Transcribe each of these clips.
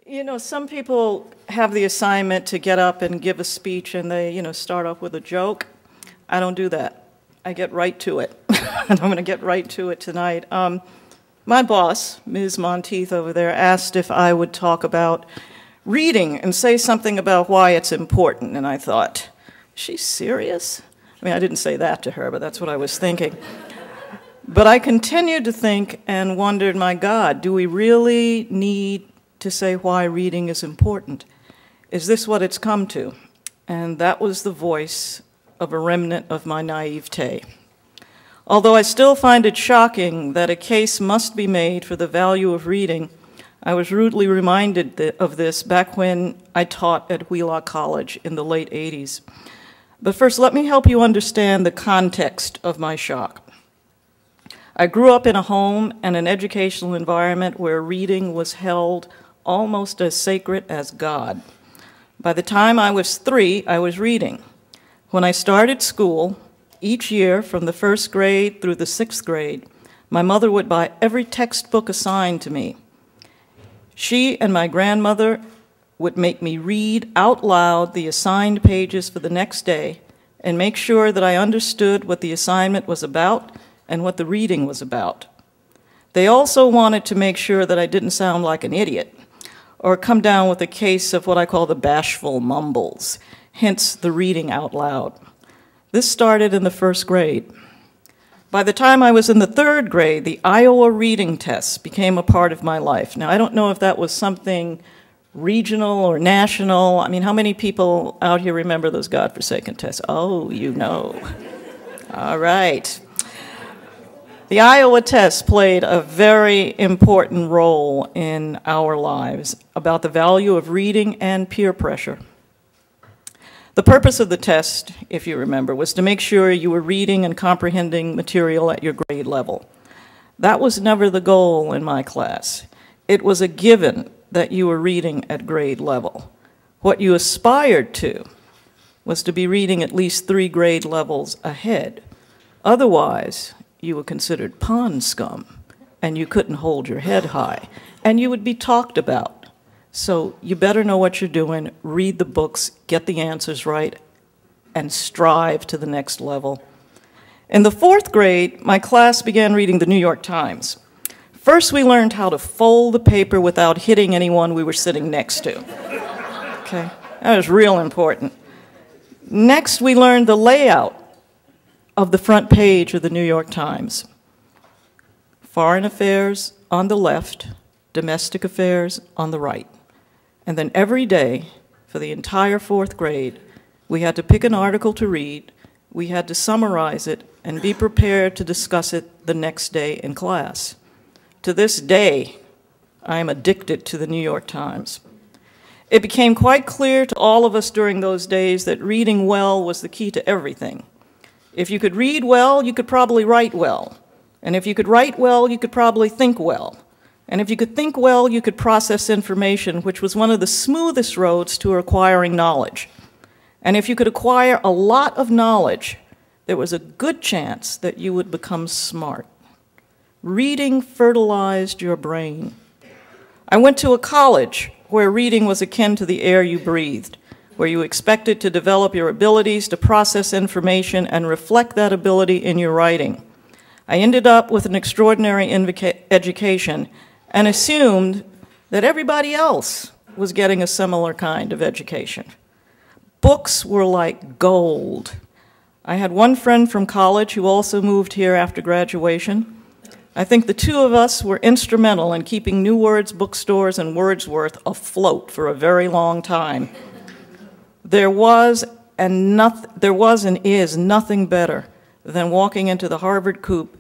You know, some people have the assignment to get up and give a speech and they, start off with a joke. I don't do that. I get right to it. And I'm going to get right to it tonight. My boss, Ms. Monteith over there, asked if I would talk about reading and say something about why it's important. And I thought, is she serious? I mean, I didn't say that to her, but that's what I was thinking. But I continued to think and wondered, my God, do we really need to say why reading is important? Is this what it's come to? And that was the voice of a remnant of my naivete. Although I still find it shocking that a case must be made for the value of reading, I was rudely reminded of this back when I taught at Wheelock College in the late 80s. But first, let me help you understand the context of my shock. I grew up in a home and an educational environment where reading was held almost as sacred as God. By the time I was 3, I was reading. When I started school, each year from the 1st grade through the 6th grade, my mother would buy every textbook assigned to me. She and my grandmother would make me read out loud the assigned pages for the next day and make sure that I understood what the assignment was about and what the reading was about. They also wanted to make sure that I didn't sound like an idiot or come down with a case of what I call the bashful mumbles, hence the reading out loud. This started in the 1st grade. By the time I was in the 3rd grade, the Iowa reading test became a part of my life. Now, I don't know if that was something regional or national. I mean, how many people out here remember those godforsaken tests? Oh, you know. All right. The Iowa test played a very important role in our lives about the value of reading and peer pressure. The purpose of the test, if you remember, was to make sure you were reading and comprehending material at your grade level. That was never the goal in my class. It was a given that you were reading at grade level. What you aspired to was to be reading at least 3 grade levels ahead. Otherwise, you were considered pond scum, and you couldn't hold your head high, and you would be talked about. So you better know what you're doing, read the books, get the answers right, and strive to the next level. In the 4th grade, my class began reading the New York Times. First, we learned how to fold the paper without hitting anyone we were sitting next to. Okay, that was real important. Next, we learned the layout of the front page of the New York Times. Foreign affairs on the left, domestic affairs on the right. And then every day, for the entire 4th grade, we had to pick an article to read, we had to summarize it, and be prepared to discuss it the next day in class. To this day, I am addicted to the New York Times. It became quite clear to all of us during those days that reading well was the key to everything. If you could read well, you could probably write well. And if you could write well, you could probably think well. And if you could think well, you could process information, which was one of the smoothest roads to acquiring knowledge. And if you could acquire a lot of knowledge, there was a good chance that you would become smart. Reading fertilized your brain. I went to a college where reading was akin to the air you breathed, where you expected to develop your abilities to process information and reflect that ability in your writing. I ended up with an extraordinary education and assumed that everybody else was getting a similar kind of education. Books were like gold. I had one friend from college who also moved here after graduation. I think the two of us were instrumental in keeping New Words bookstores and Wordsworth afloat for a very long time. There was and is nothing better than walking into the Harvard Coop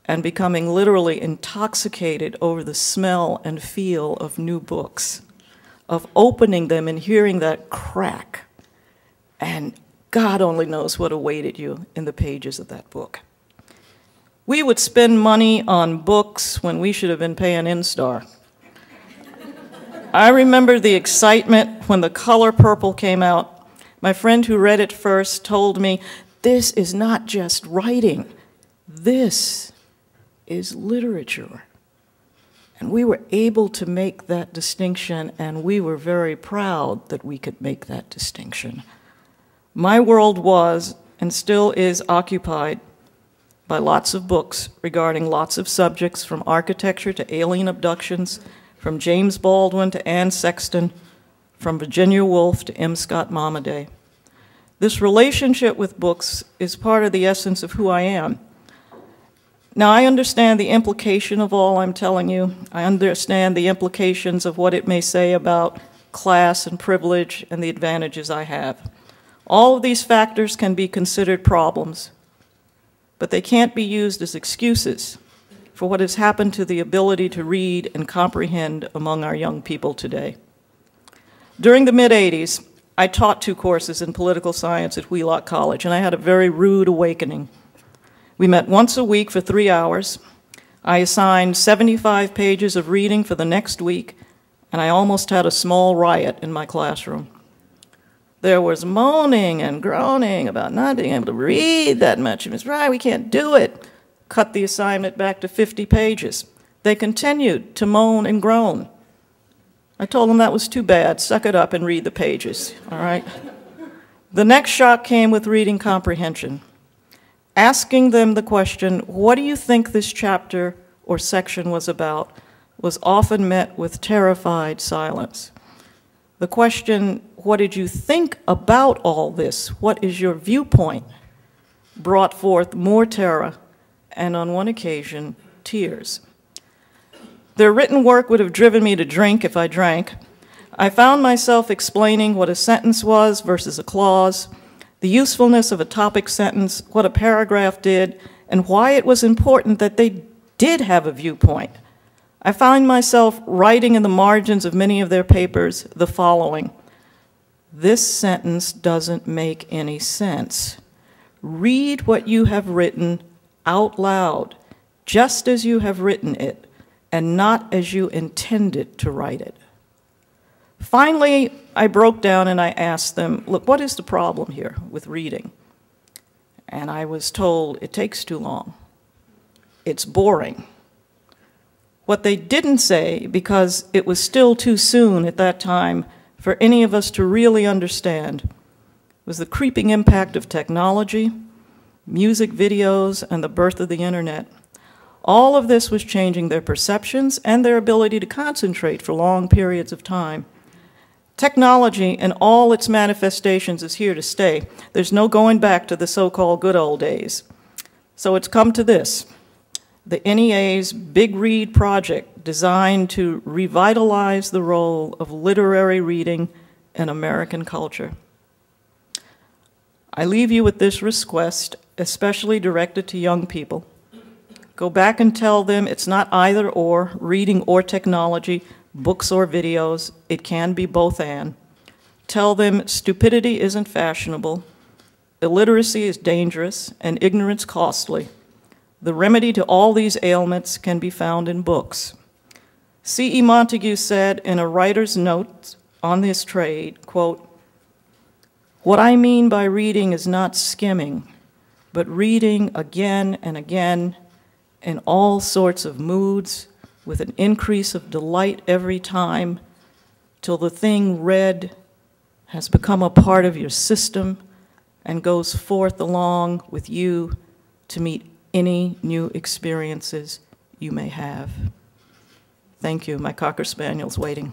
and becoming literally intoxicated over the smell and feel of new books, of opening them and hearing that crack. And God only knows what awaited you in the pages of that book. We would spend money on books when we should have been paying Instar. I remember the excitement when The Color Purple came out. My friend who read it first told me, this is not just writing, this is literature. And we were able to make that distinction, and we were very proud that we could make that distinction. My world was, and still is, occupied by lots of books regarding lots of subjects, from architecture to alien abductions, from James Baldwin to Anne Sexton, from Virginia Woolf to M. Scott Momaday. This relationship with books is part of the essence of who I am. Now, I understand the implication of all I'm telling you. I understand the implications of what it may say about class and privilege and the advantages I have. All of these factors can be considered problems, but they can't be used as excuses for what has happened to the ability to read and comprehend among our young people today. During the mid-'80s, I taught 2 courses in political science at Wheelock College, and I had a very rude awakening. We met once a week for 3 hours. I assigned 75 pages of reading for the next week, and I almost had a small riot in my classroom. There was moaning and groaning about not being able to read that much. Ms. Pryor, we can't do it. Cut the assignment back to 50 pages. They continued to moan and groan. I told them that was too bad. Suck it up and read the pages, all right? The next shock came with reading comprehension. Asking them the question, what do you think this chapter or section was about, was often met with terrified silence. The question, what did you think about all this? What is your viewpoint? Brought forth more terror and, on one occasion, tears. Their written work would have driven me to drink if I drank. I found myself explaining what a sentence was versus a clause, the usefulness of a topic sentence, what a paragraph did, and why it was important that they did have a viewpoint. I find myself writing in the margins of many of their papers the following: this sentence doesn't make any sense. Read what you have written out loud, just as you have written it, and not as you intended to write it. Finally, I broke down and I asked them, look, what is the problem here with reading? And I was told, it takes too long. It's boring. What they didn't say, because it was still too soon at that time for any of us to really understand, was the creeping impact of technology, music videos, and the birth of the internet. All of this was changing their perceptions and their ability to concentrate for long periods of time. Technology in all its manifestations is here to stay. There's no going back to the so-called good old days. So it's come to this: the NEA's Big Read project, designed to revitalize the role of literary reading in American culture. I leave you with this request, especially directed to young people. Go back and tell them it's not either or, reading or technology, books or videos. It can be both and. Tell them stupidity isn't fashionable, illiteracy is dangerous, and ignorance costly. The remedy to all these ailments can be found in books. C.E. Montague said in a writer's note on this trade, quote, "What I mean by reading is not skimming, but reading again and again in all sorts of moods, with an increase of delight every time, till the thing read has become a part of your system and goes forth along with you to meet any new experiences you may have." Thank you. My Cocker Spaniel's waiting.